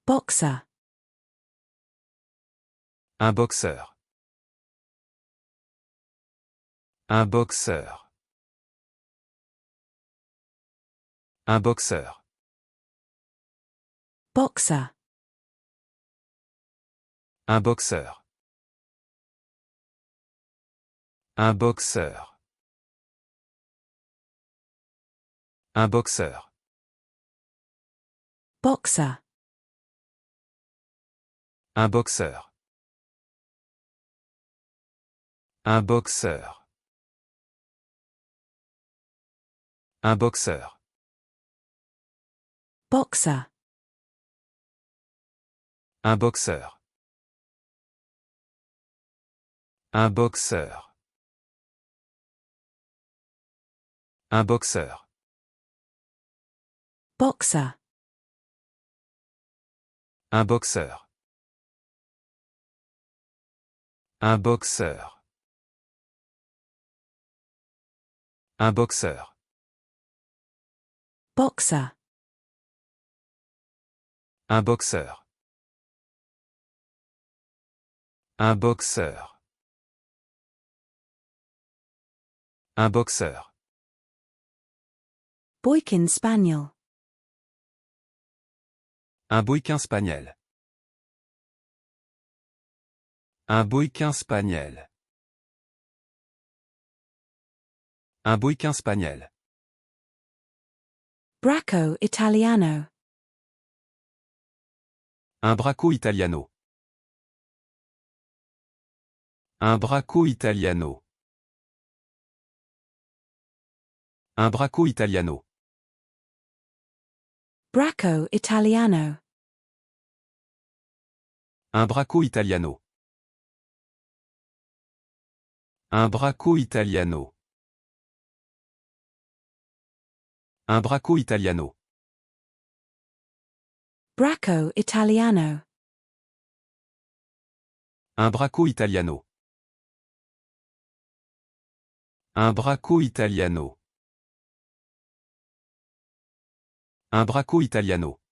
Boxer. Un boxeur. Un boxeur. Un boxeur. Boxer. Un boxeur. Un boxeur. Un boxeur. Boxer. Un boxeur. Un boxeur. Un boxeur. Boxer. Un boxeur. Un boxeur. Un boxeur. Boxer. Un boxeur. Un boxeur. Un boxeur. Boxer. Un boxeur. Un boxeur. Un boxeur. Boykin Spaniel. Un bouquin spaniel. Un bouquin spaniel. Un bouquin spaniel. Bracco Italiano. Un bracco italiano. Un bracco italiano. Un bracco italiano. Bracco Italiano. Un bracco italiano. Un bracco italiano. Un bracco italiano. Bracco Italiano. Un bracco italiano. Un bracco italiano. Un bracco italiano.